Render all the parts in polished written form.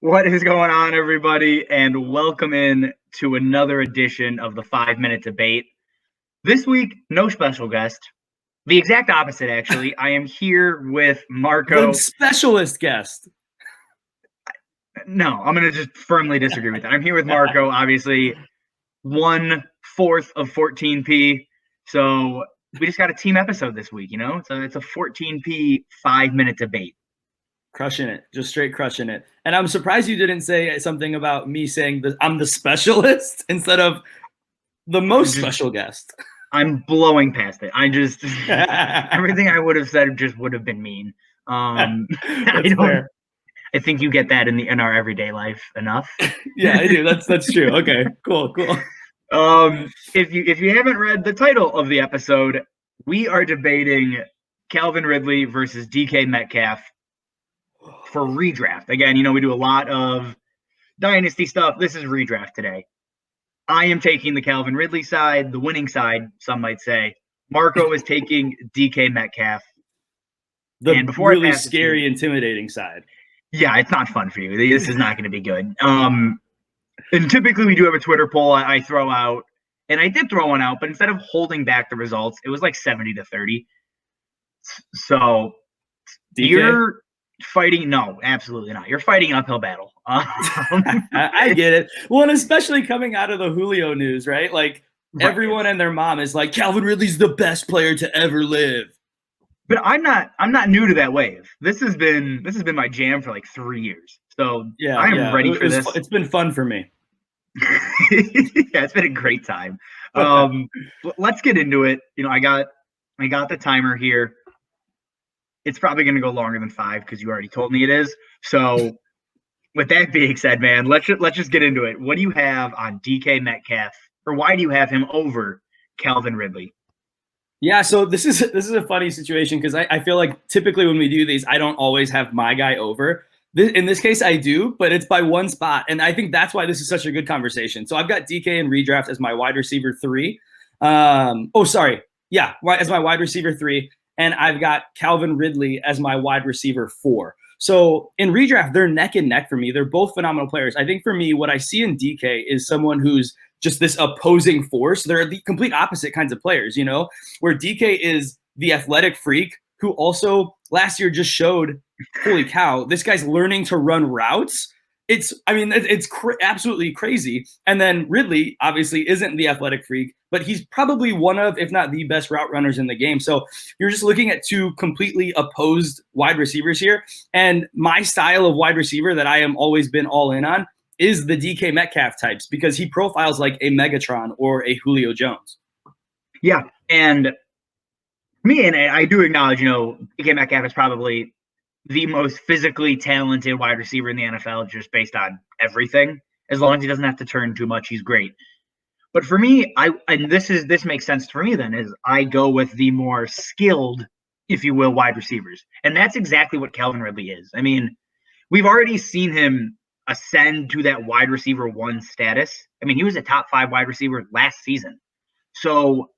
What is going on, everybody? And welcome in to another edition of the 5 Minute Debate. This week, no special guest. The exact opposite, actually. I am here with Marco. The specialist guest. No, I'm going to just firmly disagree with that. I'm here with Marco, obviously, 1/4 of 14p. So we just got a team episode this week, So it's a 14p 5-minute debate. Crushing it, just straight crushing it. And I'm surprised you didn't say something about me saying that I'm the specialist instead of the most special guest. I'm blowing past it. Everything I would have said just would have been mean. Fair. I think you get that in our everyday life enough. Yeah, I do. That's true. Okay, cool. If you haven't read the title of the episode, we are debating Calvin Ridley versus DK Metcalf for redraft. Again, we do a lot of dynasty stuff. This is redraft today. I am taking the Calvin Ridley side, the winning side, some might say. Marco is taking DK Metcalf. The really scary, intimidating side. Yeah, it's not fun for you. This is not going to be good. And typically we do have a Twitter poll I throw out, and I did throw one out, but instead of holding back the results, it was like 70-30. So DK? You're fighting. No, absolutely not. You're fighting an uphill battle. I get it. Well, and especially coming out of the Julio news, right? Like everyone and their mom is like, Calvin Ridley's the best player to ever live. But I'm not new to that wave. This has been my jam for like 3 years. So yeah, I'm ready for this. It's been fun for me. Yeah, it's been a great time. Let's get into it. I got the timer here. It's probably going to go longer than 5 because you already told me it is. So with that being said, man, let's just get into it. What do you have on DK Metcalf, or why do you have him over Calvin Ridley? Yeah, so this is a funny situation because I feel like typically when we do these, I don't always have my guy over. In this case, I do, but it's by one spot, and I think that's why this is such a good conversation. So I've got DK in redraft as my wide receiver 3. As my wide receiver 3. And I've got Calvin Ridley as my wide receiver 4. So in redraft, they're neck and neck for me. They're both phenomenal players. I think for me, what I see in DK is someone who's just this opposing force. They're the complete opposite kinds of players, where DK is the athletic freak who also last year just showed, holy cow, this guy's learning to run routes. It's absolutely crazy. And then Ridley obviously isn't the athletic freak, but he's probably one of, if not the best route runners in the game. So you're just looking at two completely opposed wide receivers here. And my style of wide receiver that I am always been all in on is the DK Metcalf types because he profiles like a Megatron or a Julio Jones. Yeah. And me, and I do acknowledge, DK Metcalf is probably the most physically talented wide receiver in the NFL just based on everything. As long as he doesn't have to turn too much, he's great. But for me, this makes sense for me then, is I go with the more skilled, if you will, wide receivers. And that's exactly what Calvin Ridley is. I mean, we've already seen him ascend to that wide receiver 1 status. I mean, he was a top 5 wide receiver last season. So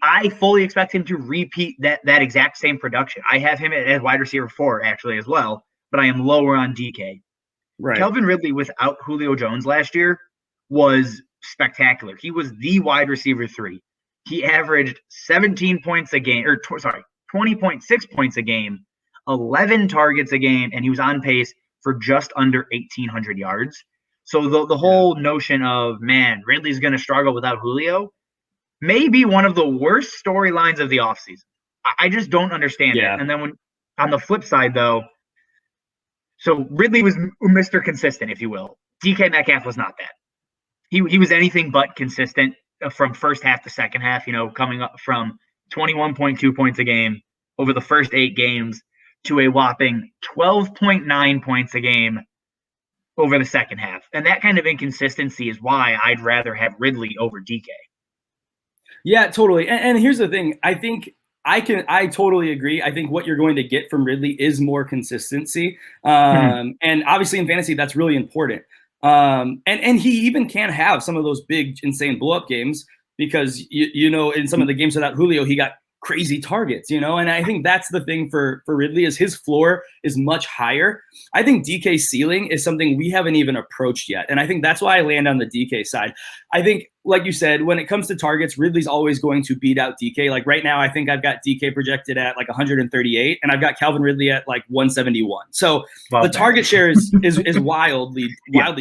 I fully expect him to repeat that exact same production. I have him as wide receiver 4 actually as well, but I am lower on DK. Right. Calvin Ridley without Julio Jones last year was spectacular. He was the wide receiver 3. He averaged 17 points a game, 20.6 points a game, 11 targets a game, and he was on pace for just under 1,800 yards. So the whole notion of, man, Ridley's going to struggle without Julio may be one of the worst storylines of the offseason. I just don't understand it. And then on the flip side, though, so Ridley was Mr. Consistent, if you will. DK Metcalf was not that. He was anything but consistent from first half to second half, coming up from 21.2 points a game over the first 8 games to a whopping 12.9 points a game over the second half. And that kind of inconsistency is why I'd rather have Ridley over DK. Yeah, totally. And here's the thing. I think I totally agree. I think what you're going to get from Ridley is more consistency. And obviously in fantasy, that's really important. And he even can have some of those big, insane blow-up games because, in some of the games without Julio, he got crazy targets, you know? And I think that's the thing for Ridley is his floor is much higher. I think DK's ceiling is something we haven't even approached yet. And I think that's why I land on the DK side. I think, like you said, when it comes to targets, Ridley's always going to beat out DK. Like right now, I think I've got DK projected at like 138 and I've got Calvin Ridley at like 171. So the target share is wildly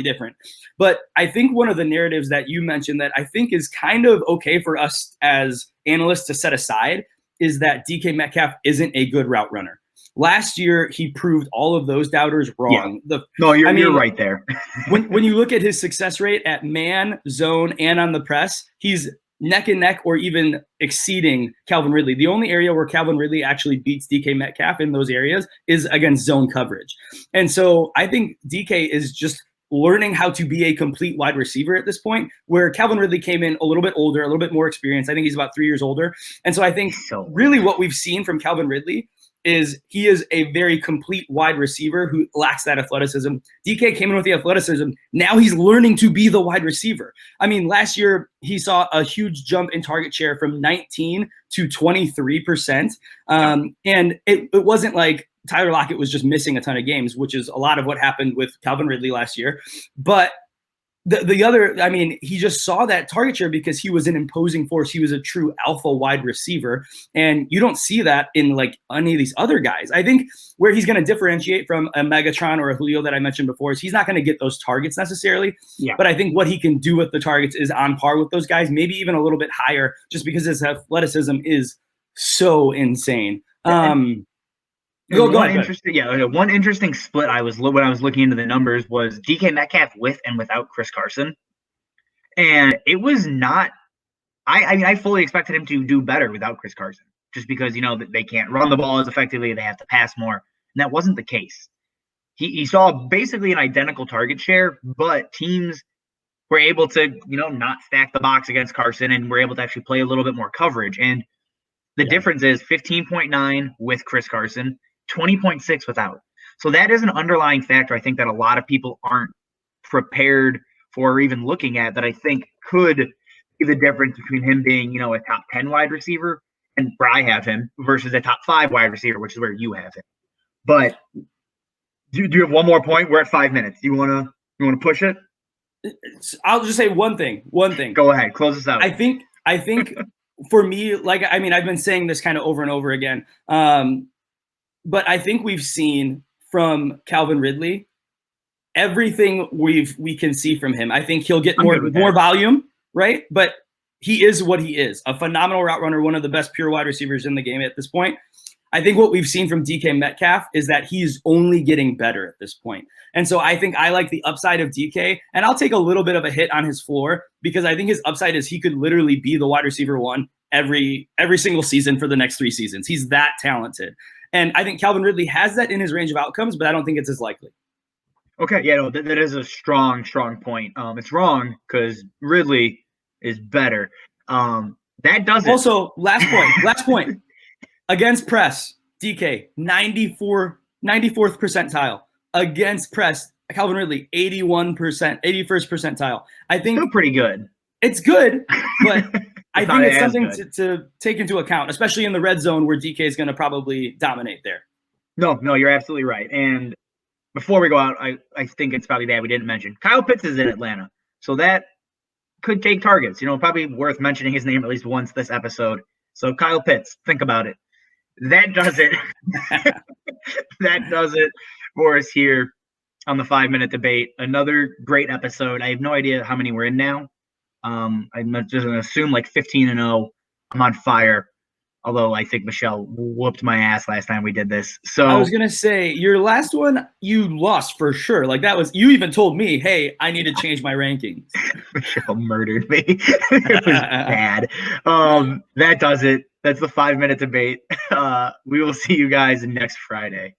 different. But I think one of the narratives that you mentioned that I think is kind of okay for us as analysts to set aside is that DK Metcalf isn't a good route runner. Last year, he proved all of those doubters wrong. Yeah. You're right there. when you look at his success rate at man, zone, and on the press, he's neck and neck or even exceeding Calvin Ridley. The only area where Calvin Ridley actually beats DK Metcalf in those areas is against zone coverage. And so I think DK is just learning how to be a complete wide receiver at this point, where Calvin Ridley came in a little bit older, a little bit more experienced. I think he's about 3 years older. And so I think really what we've seen from Calvin Ridley is he is a very complete wide receiver who lacks that athleticism. DK came in with the athleticism. Now he's learning to be the wide receiver. I mean, last year he saw a huge jump in target share from 19 to 23%. And it wasn't like Tyler Lockett was just missing a ton of games, which is a lot of what happened with Calvin Ridley last year. But the other, I mean, he just saw that target share because he was an imposing force. He was a true alpha wide receiver. And you don't see that in like any of these other guys. I think where he's going to differentiate from a Megatron or a Julio that I mentioned before is he's not going to get those targets necessarily. Yeah. But I think what he can do with the targets is on par with those guys, maybe even a little bit higher, just because his athleticism is so insane. One interesting split when I was looking into the numbers was DK Metcalf with and without Chris Carson, and it was not. I fully expected him to do better without Chris Carson, just because they can't run the ball as effectively, they have to pass more, and that wasn't the case. He saw basically an identical target share, but teams were able to not stack the box against Carson, and were able to actually play a little bit more coverage. And the difference is 15.9 with Chris Carson. 20.6 without. So that is an underlying factor I think that a lot of people aren't prepared for or even looking at, that I think could be the difference between him being, a top 10 wide receiver and where I have him versus a top 5 wide receiver, which is where you have him. But do you have one more point? We're at 5 minutes. Do you want to push it? I'll just say one thing. Go ahead. Close us out. I think for me, I've been saying this kind of over and over again. But I think we've seen from Calvin Ridley everything we can see from him. I think he'll get more volume, right? But he is what he is, a phenomenal route runner, one of the best pure wide receivers in the game at this point. I think what we've seen from DK Metcalf is that he's only getting better at this point. And so I think I like the upside of DK, and I'll take a little bit of a hit on his floor because I think his upside is he could literally be the wide receiver 1 every single season for the next 3 seasons. He's that talented. And I think Calvin Ridley has that in his range of outcomes, but I don't think it's as likely. Okay, that is a strong point. It's wrong because Ridley is better. That does it. Also, last point. Against press, DK, 94th percentile. Against press, Calvin Ridley, 81%, 81st percentile. I think still pretty good. It's good, but I think it's something to take into account, especially in the red zone where DK is going to probably dominate there. No, you're absolutely right. And before we go out, I think it's probably bad we didn't mention Kyle Pitts is in Atlanta, so that could take targets. Probably worth mentioning his name at least once this episode. So Kyle Pitts, think about it. That does it. That does it for us here on the 5-minute debate. Another great episode. I have no idea how many we're in now. I'm just going to assume like 15-0. I'm on fire. Although I think Michelle whooped my ass last time we did this. So I was going to say your last one, you lost for sure. Like you even told me, hey, I need to change my rankings. Michelle murdered me. It was bad. That does it. That's the 5-minute debate. We will see you guys next Friday.